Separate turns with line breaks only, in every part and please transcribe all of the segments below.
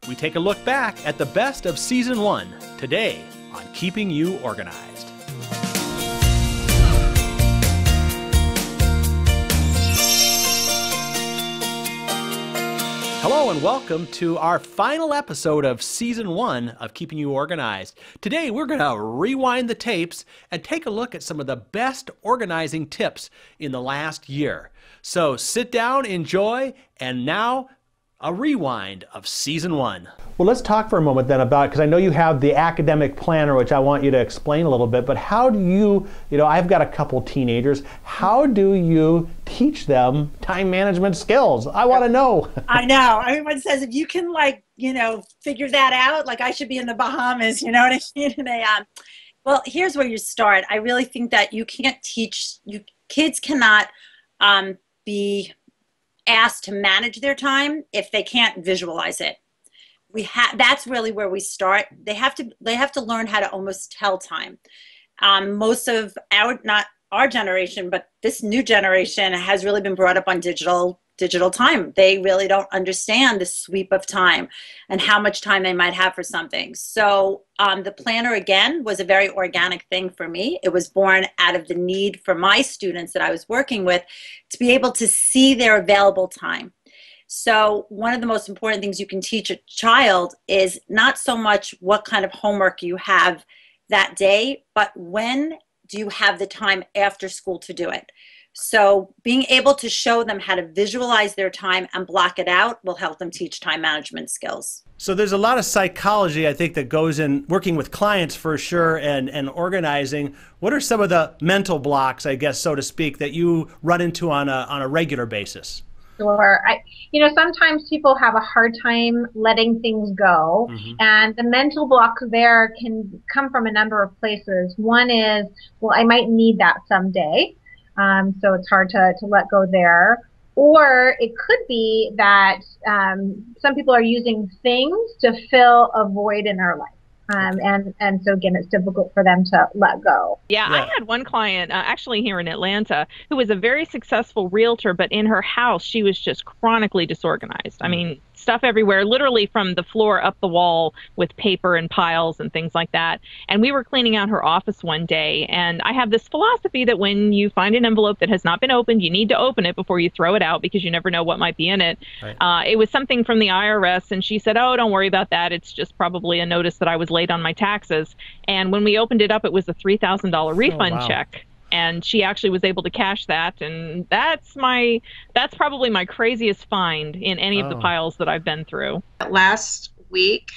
we take a look back at the best of Season 1 today on Keeping You Organized. Hello and welcome to our final episode of Season 1 of Keeping You Organized. Today we're going to rewind the tapes and take a look at some of the best organizing tips in the last year. So sit down, enjoy, and now a rewind of Season 1.
Well, let's talk for a moment then about, because I know you have the academic planner, which I want you to explain a little bit, but how do you I've got a couple teenagers, how do you teach them time management skills? I want to know.
I know. Everyone says if you can, figure that out, like I should be in the Bahamas, you know what I mean? Well, here's where you start. I really think that you can't kids cannot be asked to manage their time if they can't visualize it. That's really where we start. They have to learn how to almost tell time. Most of not our generation, but this new generation has really been brought up on digital time. They really don't understand the sweep of time and how much time they might have for something. So the planner, again, was a very organic thing for me. It was born out of the need for my students that I was working with to be able to see their available time. So one of the most important things you can teach a child is not so much what kind of homework you have that day, but when do you have the time after school to do it? So being able to show them how to visualize their time and block it out will help them teach time management skills.
So there's a lot of psychology, I think, that goes in working with clients for sure and organizing. What are some of the mental blocks, I guess, so to speak, that you run into on a regular basis?
Sure. Sometimes people have a hard time letting things go, and the mental blocks there can come from a number of places. One is, well, I might need that someday, so it's hard to let go there. Or it could be that some people are using things to fill a void in their life. And so again, it's difficult for them to let go.
Yeah, I had one client actually here in Atlanta who was a very successful realtor, but in her house, she was just chronically disorganized. I mean, stuff everywhere, literally from the floor up the wall with paper and piles and things like that. And we were cleaning out her office one day, and I have this philosophy that when you find an envelope that has not been opened, you need to open it before you throw it out because you never know what might be in it. Right. It was something from the IRS, and she said, oh, don't worry about that. It's just probably a notice that I was late on my taxes. And when we opened it up, it was a $3,000 refund check. And she actually was able to cash that, and that's probably my craziest find in any of the piles that I've been through.
Last week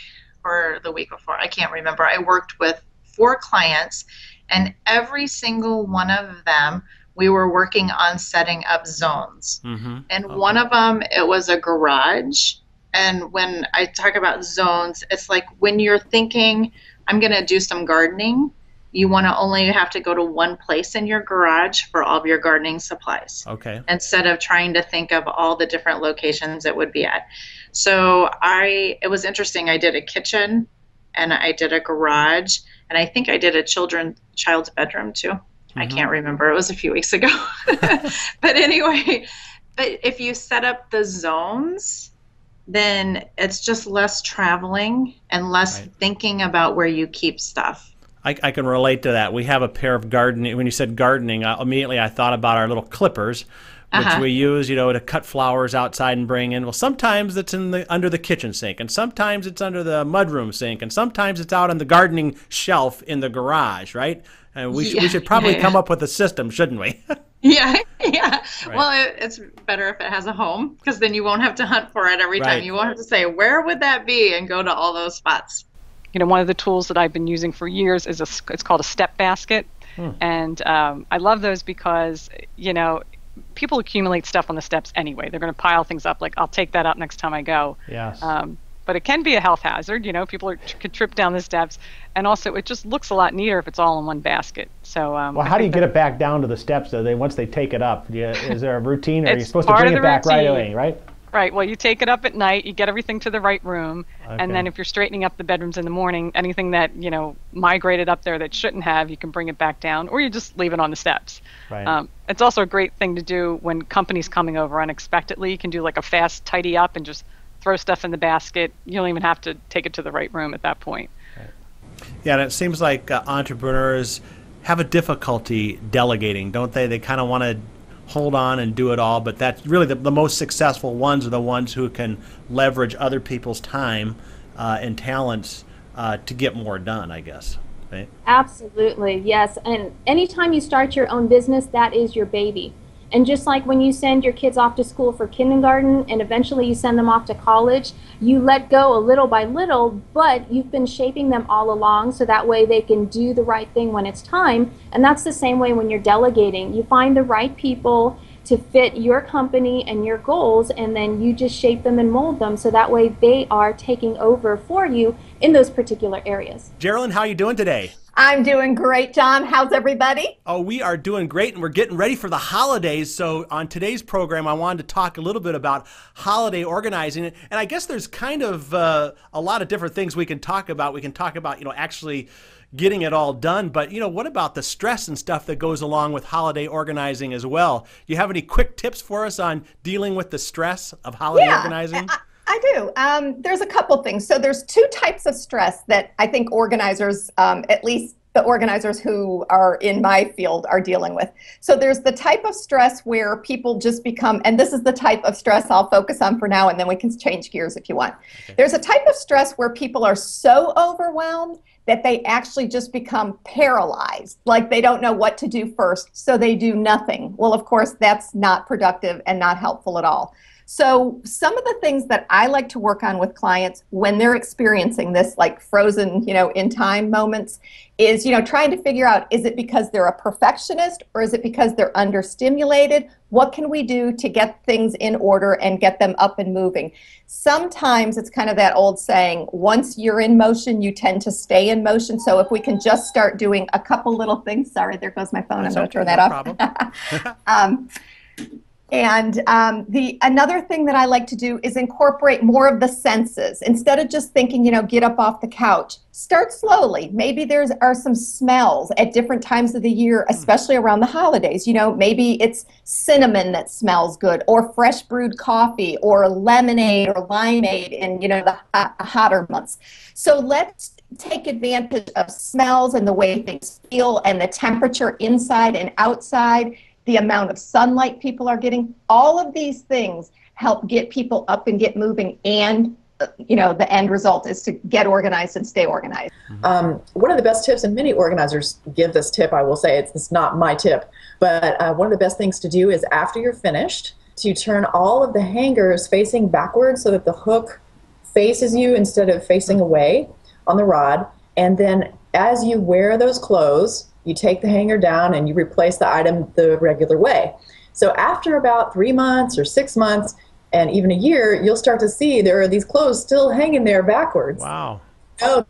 or the week before, I can't remember, I worked with 4 clients, and every single one of them, we were working on setting up zones. And one of them, it was a garage. And when I talk about zones, it's like when you're thinking, I'm going to do some gardening, you want to only have to go to one place in your garage for all of your gardening supplies. Okay. Instead of trying to think of all the different locations it would be at. So it was interesting. I did a kitchen and I did a garage, and I think I did a child's bedroom too. I can't remember. It was a few weeks ago. But anyway, if you set up the zones, then it's just less traveling and less thinking about where you keep stuff.
I can relate to that. We have a pair of gardening. When you said gardening, immediately I thought about our little clippers, which we use, to cut flowers outside and bring in. Well, sometimes it's under the kitchen sink, and sometimes it's under the mudroom sink, and sometimes it's out on the gardening shelf in the garage, right? And we should probably come up with a system, shouldn't we?
Yeah.
Right.
Well, it's better if it has a home, because then you won't have to hunt for it every time. You won't have to say, where would that be, and go to all those spots.
One of the tools that I've been using for years is it's called a step basket. And I love those because, people accumulate stuff on the steps anyway. They're going to pile things up, like I'll take that up next time I go. Yes. But it can be a health hazard. People could trip down the steps. And also, it just looks a lot neater if it's all in one basket. So,
well, how do you get it back down to the steps, though? Once they take it up, is there a routine? Or are you supposed to bring it back right away, right?
Right. Well, you take it up at night, you get everything to the right room, and then if you're straightening up the bedrooms in the morning, anything that, migrated up there that shouldn't have, you can bring it back down, or you just leave it on the steps. Right. It's also a great thing to do when company's coming over unexpectedly. You can do like a fast tidy up and just throw stuff in the basket. You don't even have to take it to the right room at that point.
Yeah, and it seems like entrepreneurs have a difficulty delegating, don't they? They kind of want to hold on and do it all, but that's really the most successful ones are the ones who can leverage other people's time and talents to get more done, I guess. Right?
Absolutely, yes. And anytime you start your own business, that is your baby. And just like when you send your kids off to school for kindergarten and eventually you send them off to college, you let go a little by little, but you've been shaping them all along so that way they can do the right thing when it's time. And that's the same way when you're delegating. You find the right people to fit your company and your goals, and then you just shape them and mold them so that way they are taking over for you in those particular areas.
Geraldine, how are you doing today?
I'm doing great, John. How's everybody?
Oh, we are doing great, and we're getting ready for the holidays. So on today's program, I wanted to talk a little bit about holiday organizing. And I guess there's kind of a lot of different things we can talk about. We can talk about, actually getting it all done. But, what about the stress and stuff that goes along with holiday organizing as well? Do you have any quick tips for us on dealing with the stress of holiday organizing?
I do. There's a couple things. So there's two types of stress that I think organizers, at least the organizers who are in my field, are dealing with. So there's the type of stress where people just become, and this is the type of stress I'll focus on for now, and then we can change gears if you want. Okay. There's a type of stress where people are so overwhelmed that they actually just become paralyzed, like they don't know what to do first, so they do nothing. Well, of course, that's not productive and not helpful at all. So some of the things that I like to work on with clients when they're experiencing this like frozen, in time moments is, trying to figure out, is it because they're a perfectionist or is it because they're understimulated? What can we do to get things in order and get them up and moving? Sometimes it's kind of that old saying, once you're in motion, you tend to stay in motion. So if we can just start doing a couple little things, sorry, there goes my phone. I'm going to turn that off. And another thing that I like to do is incorporate more of the senses. Instead of just thinking, get up off the couch, start slowly. Maybe there are some smells at different times of the year, especially around the holidays. Maybe it's cinnamon that smells good, or fresh brewed coffee, or lemonade or limeade in, the hotter months. So let's take advantage of smells and the way things feel and the temperature inside and outside, the amount of sunlight people are getting. All of these things help get people up and get moving, and the end result is to get organized and stay organized.
One of the best tips, and many organizers give this tip, I will say, it's not my tip, but one of the best things to do is after you're finished, to turn all of the hangers facing backwards so that the hook faces you instead of facing away on the rod. And then as you wear those clothes, you take the hanger down and you replace the item the regular way. So after about 3 months or 6 months and even a year, you'll start to see there are these clothes still hanging there backwards.
Wow.
Know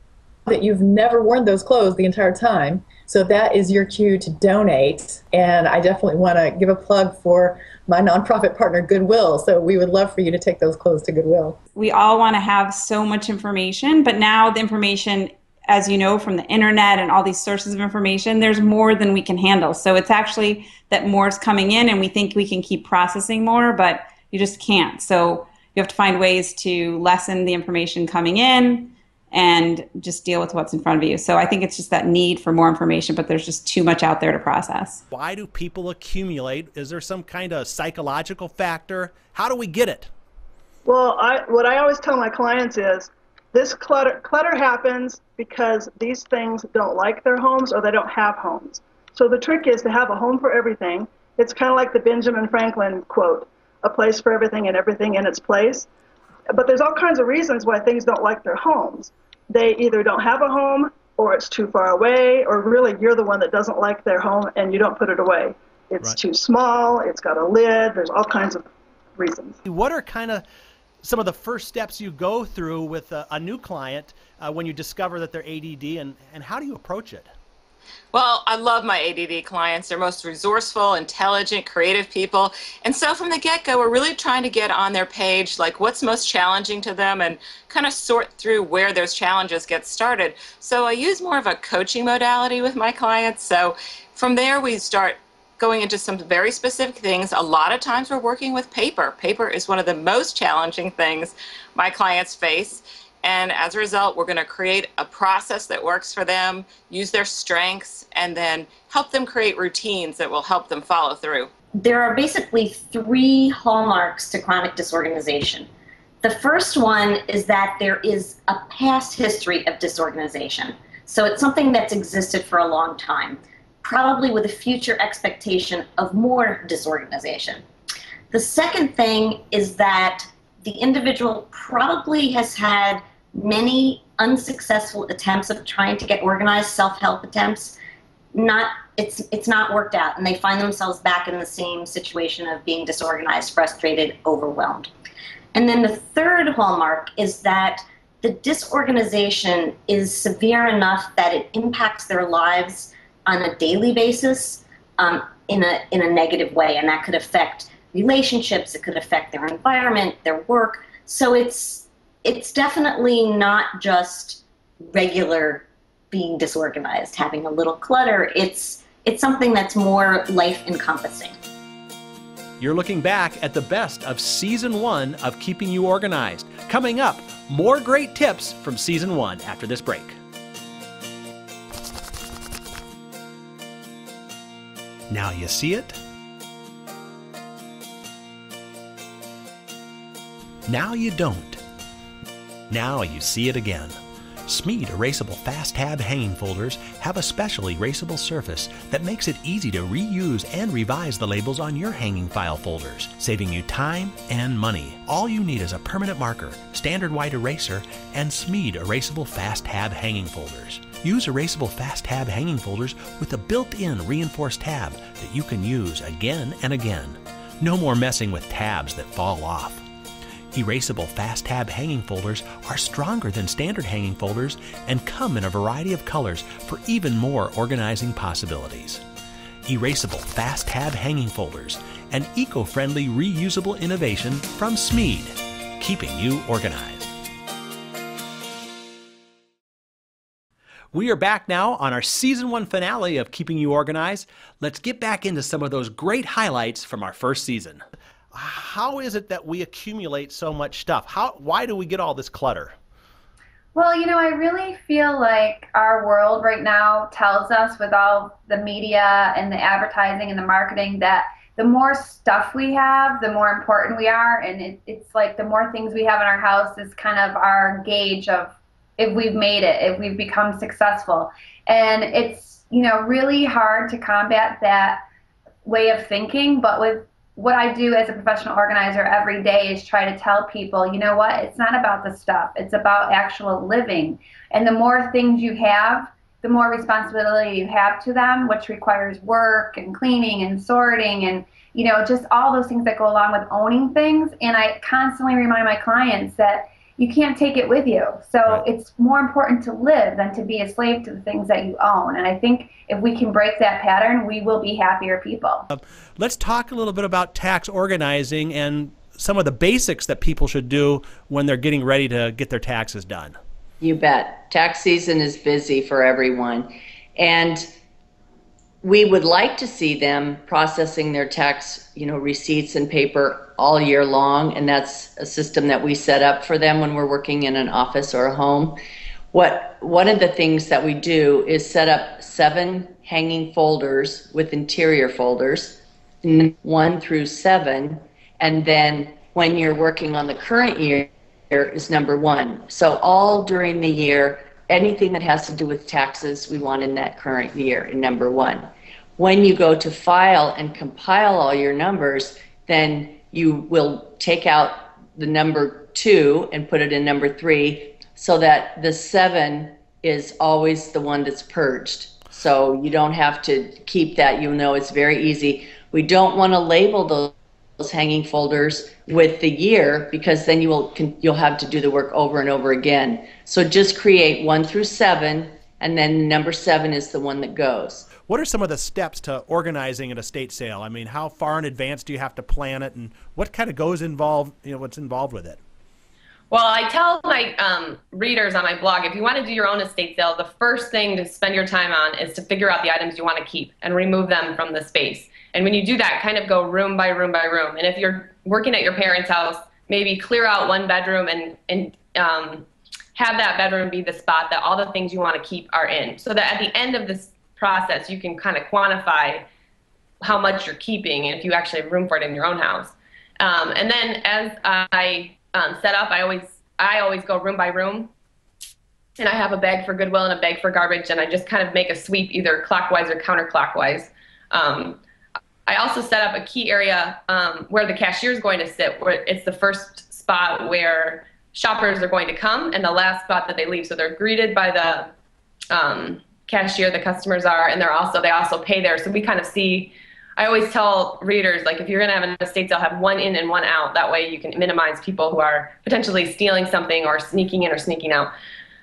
that you've never worn those clothes the entire time. So that is your cue to donate. And I definitely want to give a plug for my nonprofit partner, Goodwill. So we would love for you to take those clothes to Goodwill.
We all want to have so much information, but now the information, as you know, from the internet and all these sources of information, there's more than we can handle. So it's actually that more is coming in and we think we can keep processing more, but you just can't. So you have to find ways to lessen the information coming in and just deal with what's in front of you. So I think it's just that need for more information, but there's just too much out there to process.
Why do people accumulate? Is there some kind of psychological factor? How do we get it?
Well, what I always tell my clients is, this clutter happens because these things don't like their homes or they don't have homes. So the trick is to have a home for everything. It's kind of like the Benjamin Franklin quote, a place for everything and everything in its place. But there's all kinds of reasons why things don't like their homes. They either don't have a home, or it's too far away, or really you're the one that doesn't like their home and you don't put it away. It's too small, it's got a lid, there's all kinds of reasons.
What are kind of some of the first steps you go through with a new client when you discover that they're ADD, and how do you approach it?
Well, I love my ADD clients. They're most resourceful, intelligent, creative people. And so from the get-go, we're really trying to get on their page, like what's most challenging to them, and kind of sort through where those challenges get started. So I use more of a coaching modality with my clients. So from there, we start going into some very specific things, a lot of times we're working with paper. Paper is one of the most challenging things my clients face. And as a result, we're going to create a process that works for them, use their strengths, and then help them create routines that will help them follow through.
There are basically 3 hallmarks to chronic disorganization. The first one is that there is a past history of disorganization. So it's something that's existed for a long time, probably with a future expectation of more disorganization. The second thing is that the individual probably has had many unsuccessful attempts of trying to get organized, self-help attempts. It's not worked out, and they find themselves back in the same situation of being disorganized, frustrated, overwhelmed. And then the third hallmark is that the disorganization is severe enough that it impacts their lives on a daily basis in a negative way, and that could affect relationships, it could affect their environment, their work. So it's definitely not just regular being disorganized, having a little clutter. It's something that's more life encompassing.
You're looking back at the best of Season 1 of Keeping You Organized. Coming up, more great tips from Season 1 after this break. Now you see it? Now you don't. Now you see it again. Smead erasable fast tab hanging folders have a special erasable surface that makes it easy to reuse and revise the labels on your hanging file folders, saving you time and money. All you need is a permanent marker, standard white eraser, and Smead erasable fast tab hanging folders. Use erasable fast tab hanging folders with a built-in reinforced tab that you can use again and again. No more messing with tabs that fall off. Erasable fast tab hanging folders are stronger than standard hanging folders and come in a variety of colors for even more organizing possibilities. Erasable fast tab hanging folders, an eco-friendly reusable innovation from Smead, keeping you organized. We are back now on our Season 1 finale of Keeping You Organized. Let's get back into some of those great highlights from our first season. How is it that we accumulate so much stuff? Why do we get all this clutter?
Well, I really feel like our world right now tells us, with all the media and the advertising and the marketing, that the more stuff we have, the more important we are. And it's like the more things we have in our house is kind of our gauge of if we've made it, if we've become successful. And it's, really hard to combat that way of thinking. But with what I do as a professional organizer every day is try to tell people, you know what, it's not about the stuff, it's about actual living. And the more things you have, the more responsibility you have to them, which requires work and cleaning and sorting and, just all those things that go along with owning things. And I constantly remind my clients that you can't take it with you. So right. It's more important to live than to be a slave to the things that you own. And I think if we can break that pattern, we will be happier people.
Let's talk a little bit about tax organizing and some of the basics that people should do when they're getting ready to get their taxes done.
You bet. Tax season is busy for everyone. And we would like to see them processing their tax, receipts and paper all year long, and that's a system that we set up for them when we're working in an office or a home. One of the things that we do is set up 7 hanging folders with interior folders, 1 through 7, and then when you're working on the current year is number 1. So all during the year, anything that has to do with taxes we want in that current year in number 1. When you go to file and compile all your numbers, then you will take out the number 2 and put it in number 3 so that the 7 is always the one that's purged. So you don't have to keep that. It's very easy. We don't want to label those hanging folders with the year because then you'll have to do the work over and over again. So just create 1 through 7, and then number 7 is the one that goes.
What are some of the steps to organizing an estate sale? I mean, how far in advance do you have to plan it, and what kind of goes involved, what's involved with it?
Well, I tell my readers on my blog, if you want to do your own estate sale, the first thing to spend your time on is to figure out the items you want to keep and remove them from the space. And when you do that, kind of go room by room by room. And if you're working at your parents' house, maybe clear out one bedroom and have that bedroom be the spot that all the things you want to keep are in. So that at the end of this process, you can kind of quantify how much you're keeping and if you actually have room for it in your own house. And then as I set up, I always go room by room, and I have a bag for Goodwill and a bag for garbage, and I just kind of make a sweep either clockwise or counterclockwise. I also set up a key area where the cashier is going to sit, where it's the first spot where shoppers are going to come and the last spot that they leave. So they're greeted by the cashier, the customers are, and they also pay there. So we kind of see, I always tell readers, like, if you're going to have an estate sale, have one in and one out. That way you can minimize people who are potentially stealing something or sneaking in or sneaking out.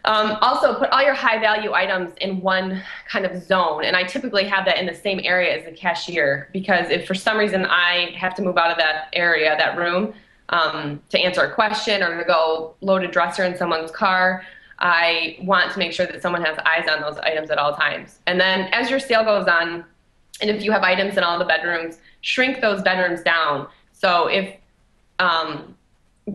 Also, put all your high value items in one kind of zone. And I typically have that in the same area as the cashier, because if for some reason I have to move out of that area, that room, to answer a question or to go load a dresser in someone's car, I want to make sure that someone has eyes on those items at all times. And then as your sale goes on, and if you have items in all the bedrooms, shrink those bedrooms down. So if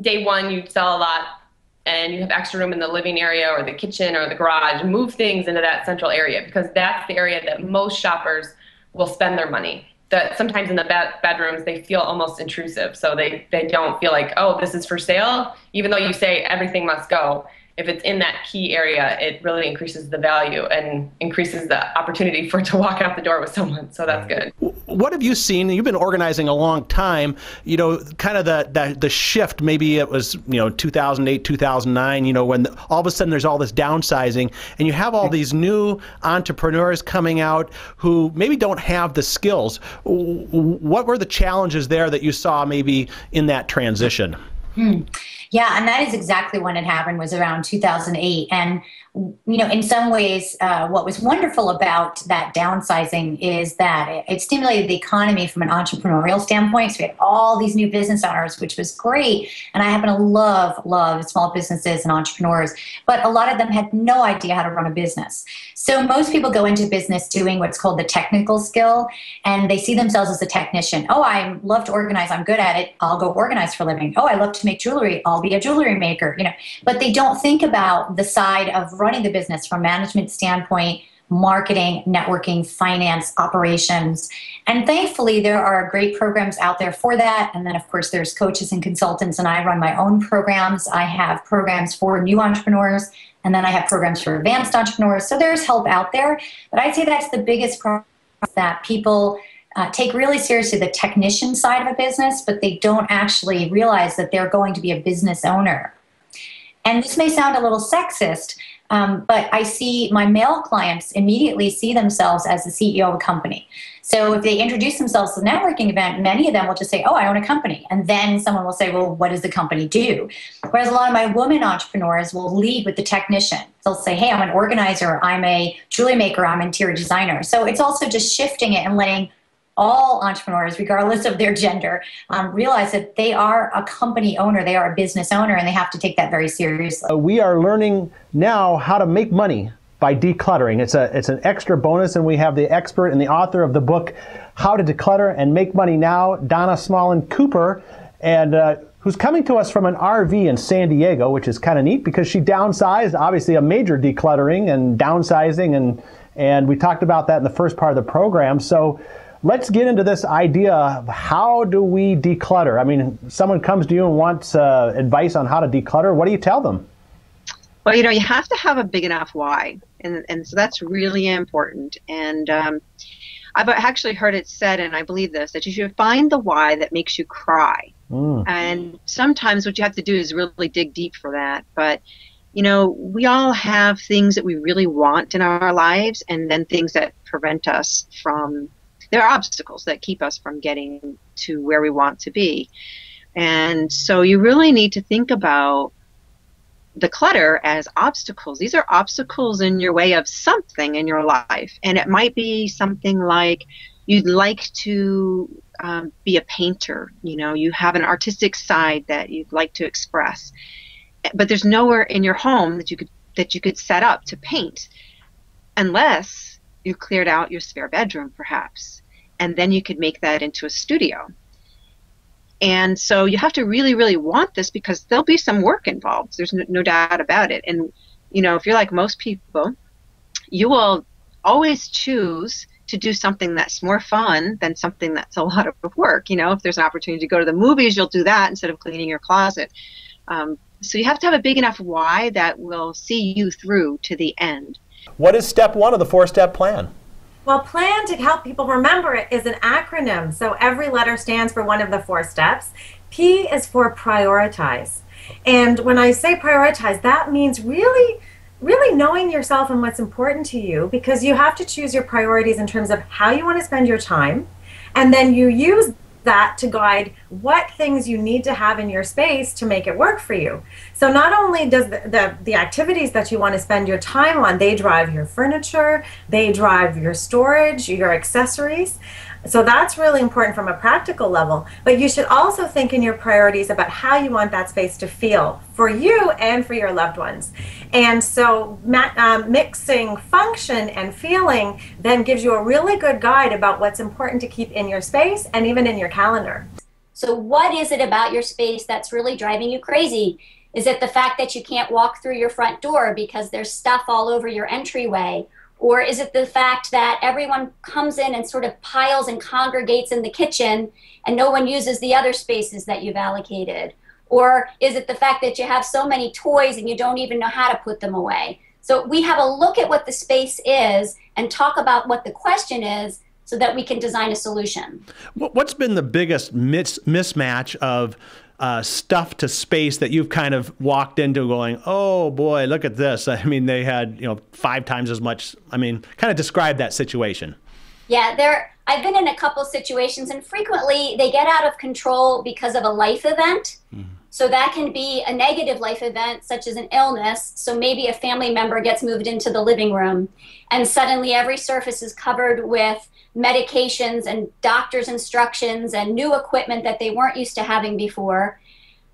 day one you sell a lot and you have extra room in the living area or the kitchen or the garage, move things into that central area, because that's the area that most shoppers will spend their money. That sometimes in the bedrooms they feel almost intrusive, so they don't feel like, oh, this is for sale, even though you say everything must go. If it's in that key area, it really increases the value and increases the opportunity for it to walk out the door with someone. So that's good.
What have you seen? You've been organizing a long time, kind of the shift, maybe it was, 2008, 2009, when all of a sudden there's all this downsizing and you have all these new entrepreneurs coming out who maybe don't have the skills. What were the challenges there that you saw maybe in that transition?
Yeah, and that is exactly when it happened, was around 2008. And, in some ways, what was wonderful about that downsizing is that it stimulated the economy from an entrepreneurial standpoint. So we had all these new business owners, which was great. And I happen to love small businesses and entrepreneurs. But a lot of them had no idea how to run a business. So most people go into business doing what's called the technical skill, and they see themselves as a technician. Oh, I love to organize. I'm good at it. I'll go organize for a living. Oh, I love to make jewelry. I'll be a jewelry maker. But they don't think about the side of running the business from a management standpoint, marketing, networking, finance, operations. And thankfully, there are great programs out there for that. And then, of course, there's coaches and consultants, and I run my own programs. I have programs for new entrepreneurs, and then I have programs for advanced entrepreneurs. So there's help out there. But I'd say that's the biggest problem, that people take really seriously the technician side of a business, but they don't actually realize that they're going to be a business owner. And this may sound a little sexist, but I see my male clients immediately see themselves as the CEO of a company. So if they introduce themselves to the networking event, many of them will just say, oh, I own a company. And then someone will say, well, what does the company do? Whereas a lot of my women entrepreneurs will lead with the technician. They'll say, hey, I'm an organizer, I'm a jewelry maker, I'm an interior designer. So it's also just shifting it and letting all entrepreneurs, regardless of their gender, realize that they are a company owner, they are a business owner, and they have to take that very seriously.
We are learning now how to make money by decluttering. It's an extra bonus, and we have the expert and the author of the book, How to Declutter and Make Money Now, Donna Smallin Cooper, and who's coming to us from an RV in San Diego, which is kind of neat because she downsized, obviously a major decluttering and downsizing, and we talked about that in the first part of the program. So let's get into this idea of how do we declutter. I mean, someone comes to you and wants advice on how to declutter. What do you tell them?
Well, you have to have a big enough why. And so that's really important. And I've actually heard it said, and I believe this, that you should find the why that makes you cry. And sometimes what you have to do is really dig deep for that. But, we all have things that we really want in our lives, and then things that prevent us from. There are obstacles that keep us from getting to where we want to be. And so you really need to think about the clutter as obstacles. These are obstacles in your way of something in your life. And it might be something like you'd like to be a painter. You have an artistic side that you'd like to express. but there's nowhere in your home that you could set up to paint, unless you cleared out your spare bedroom, perhaps, and then you could make that into a studio. And so you have to really, really want this, because there'll be some work involved. There's no doubt about it. And, you know, if you're like most people, you will always choose to do something that's more fun than something that's a lot of work. You know, if there's an opportunity to go to the movies, you'll do that instead of cleaning your closet. So you have to have a big enough why that will see you through to the end.
What is step 1 of the 4-step plan?
Well, plan, to help people remember it, is an acronym. So every letter stands for one of the 4 steps. P is for prioritize. And when I say prioritize, that means really knowing yourself and what's important to you, because you have to choose your priorities in terms of how you want to spend your time. And then you use that to guide what things you need to have in your space to make it work for you. So not only does the activities that you want to spend your time on, they drive your furniture, they drive your storage, your accessories. So that's really important from a practical level. But you should also think in your priorities about how you want that space to feel for you and for your loved ones. And so mixing function and feeling then gives you a really good guide about what's important to keep in your space and even in your calendar.
So what is it about your space that's really driving you crazy? Is it the fact that you can't walk through your front door because there's stuff all over your entryway? Or is it the fact that everyone comes in and sort of piles and congregates in the kitchen and no one uses the other spaces that you've allocated? Or is it the fact that you have so many toys and you don't even know how to put them away? So we have a look at what the space is and talk about what the question is so that we can design a solution.
What's been the biggest mismatch of stuff to space that you've kind of walked into going, oh boy, look at this? I mean, they had, 5 times as much. I mean, kind of describe that situation.
Yeah, I've been in a couple situations, and frequently they get out of control because of a life event. Mm-hmm. So that can be a negative life event, such as an illness. So maybe a family member gets moved into the living room, and suddenly every surface is covered with medications and doctor's instructions and new equipment that they weren't used to having before.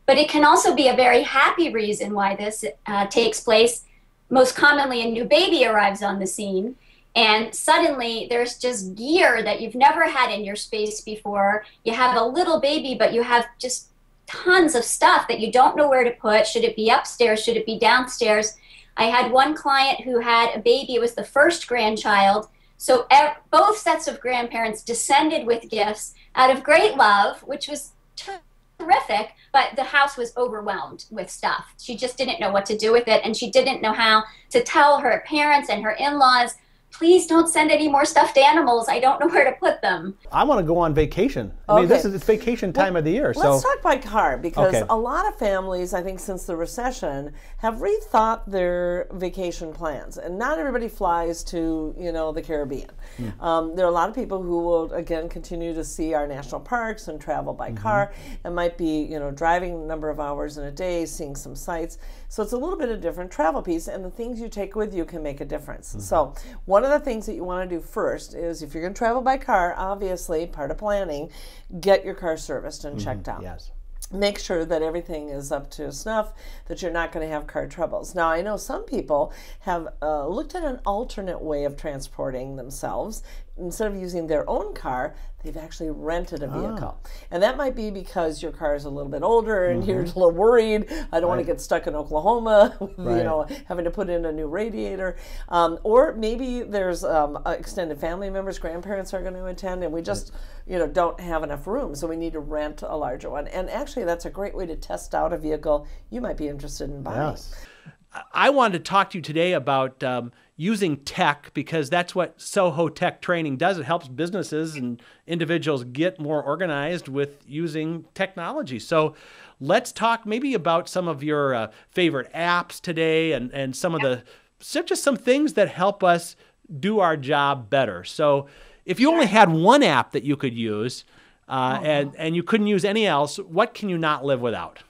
But it can also be a very happy reason why this takes place. Most commonly, a new baby arrives on the scene, and suddenly there's just gear that you've never had in your space before. You have a little baby, but you have just tons of stuff that you don't know where to put. Should it be upstairs? Should it be downstairs? I had one client who had a baby. It was the first grandchild. So both sets of grandparents descended with gifts out of great love, which was terrific, but the house was overwhelmed with stuff. She just didn't know what to do with it, and she didn't know how to tell her parents and her in-laws, please don't send any more stuffed animals. I don't know where to put them.
I want to go on vacation. I mean, it's vacation time of the year.
Let's talk by car, because a lot of families, I think since the recession, have rethought their vacation plans. And not everybody flies to, the Caribbean. There are a lot of people who will, again, continue to see our national parks and travel by car, and might be, driving a number of hours in a day, seeing some sights. So it's a little bit of different travel piece, and the things you take with you can make a difference. So one of the things that you want to do first is, if you're going to travel by car, obviously part of planning, get your car serviced and checked out.
Yes.
Make sure that everything is up to snuff, that you're not going to have car troubles. Now, I know some people have looked at an alternate way of transporting themselves. Instead of using their own car, they've actually rented a vehicle. And that might be because your car is a little bit older and you're a little worried. I don't want to get stuck in Oklahoma, having to put in a new radiator. Or maybe there's extended family members, grandparents are going to attend, and we just don't have enough room, so we need to rent a larger one. And actually, that's a great way to test out a vehicle you might be interested in buying.
Yes.
I wanted to talk to you today about using tech, because that's what Soho Tech Training does. It helps businesses and individuals get more organized with using technology. So let's talk maybe about some of your favorite apps today, and some of just some things that help us do our job better. So if you only had one app that you could use and you couldn't use any else, what can you not live without?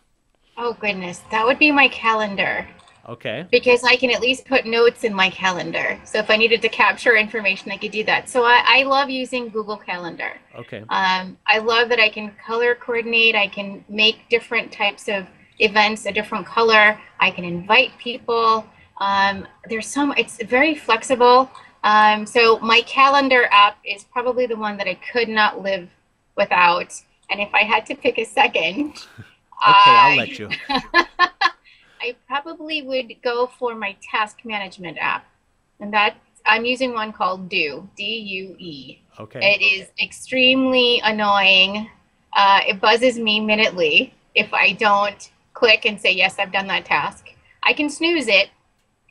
Oh, goodness. That would be my calendar.
Okay.
Because I can at least put notes in my calendar. So if I needed to capture information, I could do that. So I love using Google Calendar.
Okay.
I love that I can color coordinate. I can make different types of events a different color. I can invite people. It's very flexible. So my calendar app is probably the one that I could not live without. And if I had to pick a second,
I'll let you.
I probably would go for my task management app. And that I'm using one called Due, D-U-E.
Okay.
It is extremely annoying. It buzzes me minutely if I don't click and say, yes, I've done that task. I can snooze it.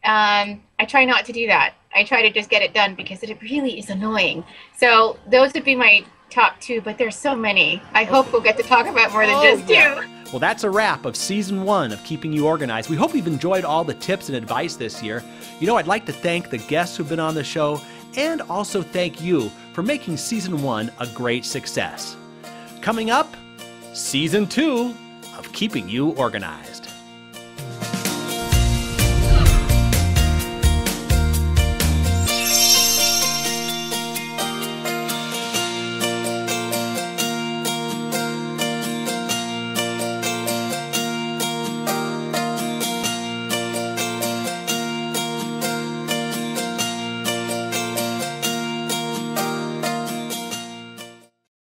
I try not to do that. I try to just get it done because it really is annoying. So those would be my top 2, but there's so many. I hope we'll get to talk about more than just 2.
Well, that's a wrap of Season 1 of Keeping You Organized. We hope you've enjoyed all the tips and advice this year. You know, I'd like to thank the guests who've been on the show and also thank you for making Season 1 a great success. Coming up, Season 2 of Keeping You Organized.